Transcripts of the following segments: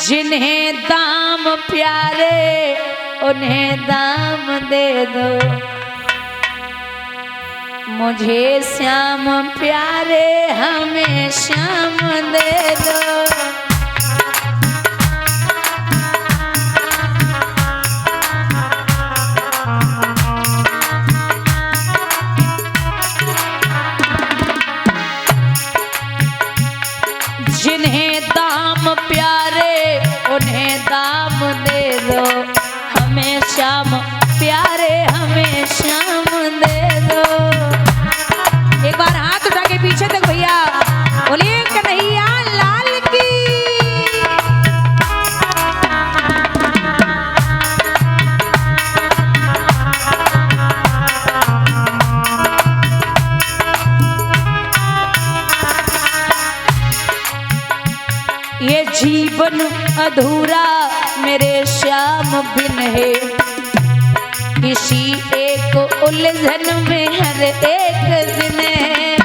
जिन्हें दाम प्यारे उन्हें दाम दे दो, मुझे श्याम प्यारे हमें श्याम दे दो। जिन्हें दाम प्यारे उन्हें दाम दे दो, हमें श्याम प्यारे हमें श्याम दे दो। एक बार हाथ उठा के पीछे तक भैया बोलिए कन्हैया लाल की। ये जीवन अधूरा मेरे श्याम बिन है, किसी एक उलझन में हर एक दिन है।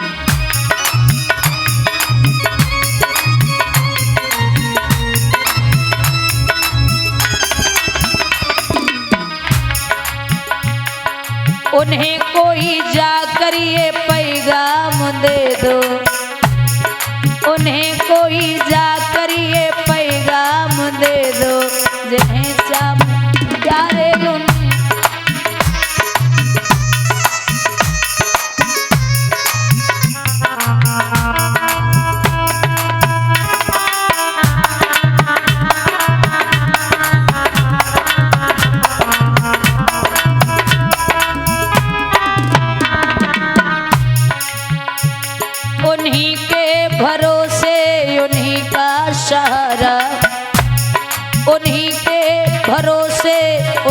उन्हें कोई जाकर ये पैगाम दे दो, उन्हें कोई जाकर ये पैगाम दे दो, जिन्हें श्याम प्यारे उन्हीं के भरोसे उन्हीं का सहारा, उन्हीं के भरोसे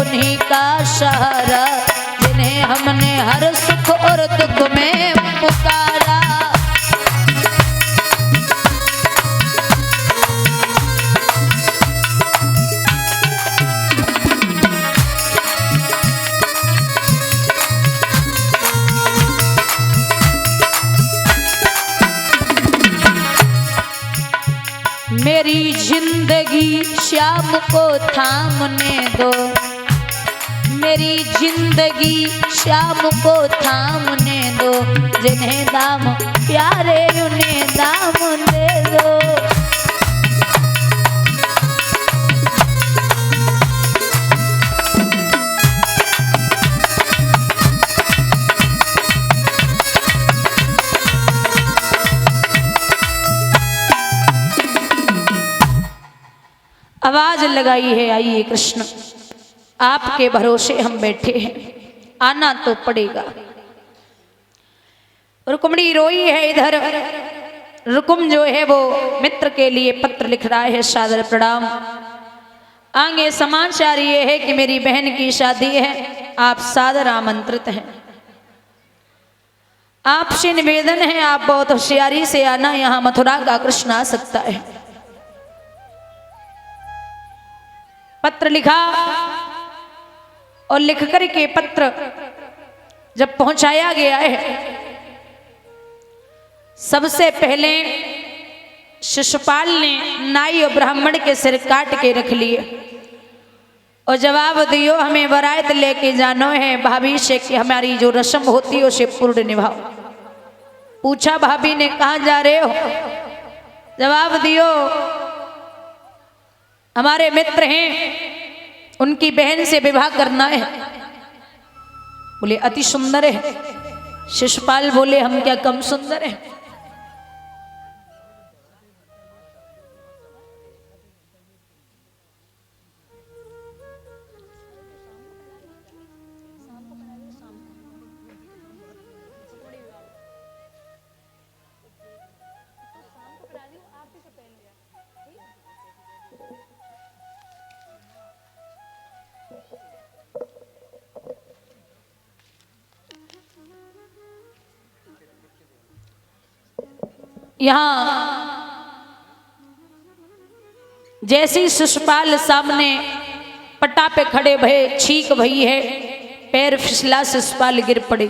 उन्हीं का सहारा, जिन्हें हमने हर सुख और दुख में पुकारा। मेरी जिंदगी श्याम को थामने दो, मेरी जिंदगी श्याम को थामने दो, जिन्हें दाम प्यारे उन्हें दाम दे दो। आवाज लगाई है आइए कृष्ण, आपके भरोसे हम बैठे हैं, आना तो पड़ेगा। रुक्मणी रोई है इधर, रुकुम जो है वो मित्र के लिए पत्र लिख रहा है, सादर प्रणाम। आगे समाचार ये है कि मेरी बहन की शादी है, आप सादर आमंत्रित हैं। आपसे निवेदन है आप बहुत होशियारी से आना, यहाँ मथुरा का कृष्ण आ सकता है। पत्र लिखा और लिख कर के पत्र जब पहुंचाया गया है, सबसे पहले शिशुपाल ने नाई और ब्राह्मण के सिर काट के रख लिए और जवाब दियो हमें बरात लेके जानो है भाभी से कि हमारी जो रस्म होती है उसे पूर्ण निभाओ। पूछा भाभी ने कहाँ जा रहे हो? जवाब दियो हमारे मित्र हैं, उनकी बहन से विवाह करना है। बोले अति सुंदर है। शिशुपाल बोले हम क्या कम सुंदर हैं? यहाँ जैसी शिशुपाल सामने पटा पे खड़े भये, छींक भई है, पैर फिसला शिशुपाल गिर पड़े।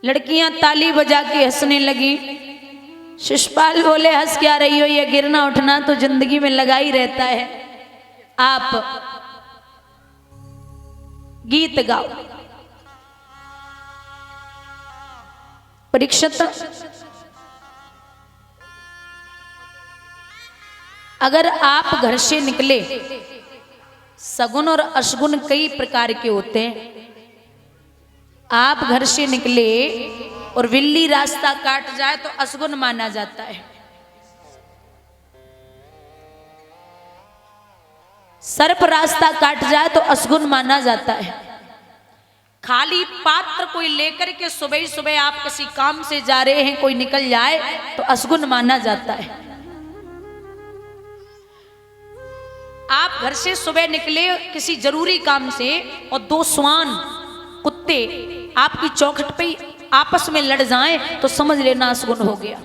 लड़कियां ताली बजा के हंसने लगी। शिषपाल बोले हंस क्या रही हो, ये गिरना उठना तो जिंदगी में लगा ही रहता है, आप गीत गाओ। परीक्षित, अगर आप घर से निकले, सगुन और अशगुन कई प्रकार के होते हैं। आप घर से निकले और बिल्ली रास्ता काट जाए तो अशगुन माना जाता है। सर्प रास्ता काट जाए तो अशगुन माना जाता है। खाली पात्र कोई लेकर के सुबह सुबह आप किसी काम से जा रहे हैं, कोई निकल जाए तो अशगुन माना जाता है। आप घर से सुबह निकले किसी जरूरी काम से और दो स्वान कुत्ते आपकी चौखट पे आपस में लड़ जाएं तो समझ लेना अशगुन हो गया।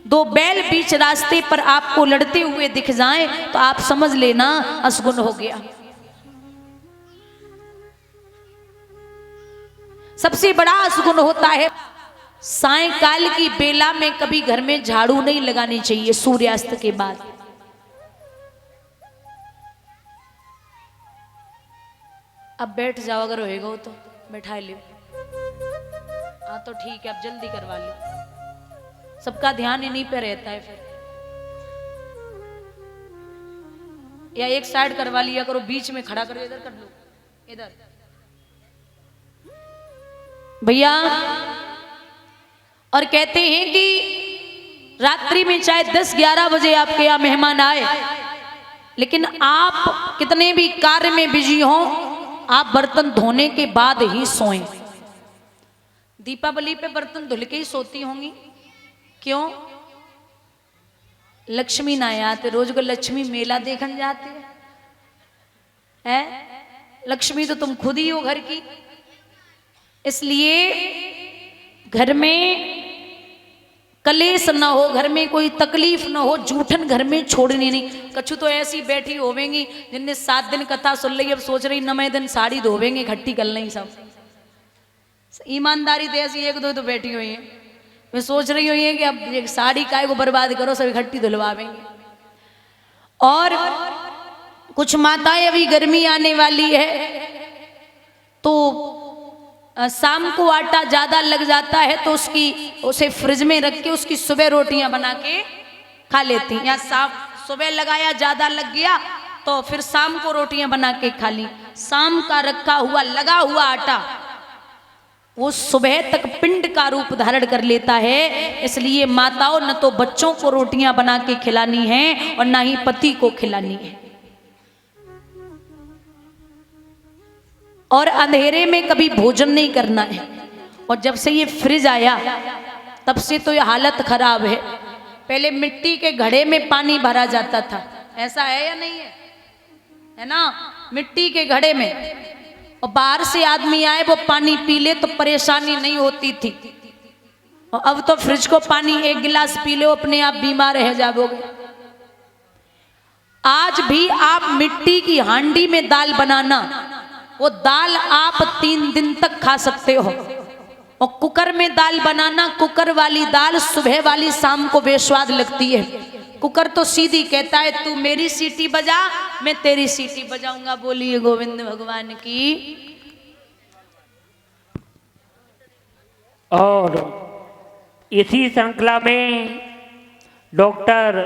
दो बैल बीच रास्ते पर आपको लड़ते हुए दिख जाएं तो आप समझ लेना अशगुन हो गया। सबसे बड़ा अशगुन होता है सायंकाल की बेला में कभी घर में झाड़ू नहीं लगानी चाहिए सूर्यास्त के बाद। अब बैठ जाओ, अगर होएगा वो तो बैठा लियो। हाँ तो ठीक है, अब जल्दी करवा लो, सबका ध्यान इन्हीं पे रहता है। फिर या एक साइड करवा लिया करो, बीच में खड़ा करो, इधर कर लो, इधर भैया। और कहते हैं कि रात्रि में चाहे 10-11 बजे आपके यहाँ मेहमान आए, लेकिन आप कितने भी कार्य में बिजी हो, आप बर्तन धोने के बाद ही सोएं। दीपावली पे बर्तन धुल के ही सोती होंगी, क्यों? लक्ष्मी ना आते, रोज को लक्ष्मी मेला देखने जाते हैं। लक्ष्मी तो तुम खुद ही हो घर की। इसलिए घर में कलेश ना हो, घर में कोई तकलीफ ना हो, जूठन घर में छोड़नी नहीं। कछु तो ऐसी बैठी होवेंगी जिनने 7 दिन कथा सुन ली, अब सोच रही 9वें दिन साड़ी धोवेंगे, इकट्ठी कर लेंगे सब। ईमानदारी तो ऐसी एक दो तो बैठी हुई है, मैं सोच रही हुई है कि अब एक साड़ी काय को बर्बाद करो, सब इकट्ठी धुलवावेंगे। और कुछ माताएं, अभी गर्मी आने वाली है तो शाम को आटा ज्यादा लग जाता है तो उसे फ्रिज में रख के उसकी सुबह रोटियां बना के खा लेती हैं। या सुबह लगाया ज्यादा लग गया तो फिर शाम को रोटियां बना के खा ली। शाम का रखा हुआ लगा हुआ आटा वो सुबह तक पिंड का रूप धारण कर लेता है। इसलिए माताओं न तो बच्चों को रोटियां बना के खिलानी है और ना ही पति को खिलानी है। और अंधेरे में कभी भोजन नहीं करना है। और जब से ये फ्रिज आया तब से तो ये हालत खराब है। पहले मिट्टी के घड़े में पानी भरा जाता था, ऐसा है या नहीं है? है ना, मिट्टी के घड़े में, और बाहर से आदमी आए वो पानी पी ले तो परेशानी नहीं होती थी। और अब तो फ्रिज को पानी 1 गिलास पी लो अपने आप बीमार रह जाओगे। आज भी आप मिट्टी की हांडी में दाल बनाना, वो दाल आप 3 दिन तक खा सकते हो। और कुकर में दाल बनाना, कुकर वाली दाल सुबह वाली शाम को बेस्वाद लगती है। कुकर तो सीधी कहता है तू मेरी सीटी बजा, मैं तेरी सीटी बजाऊंगा। बोलिए गोविंद भगवान की। और इसी श्रृंखला में डॉक्टर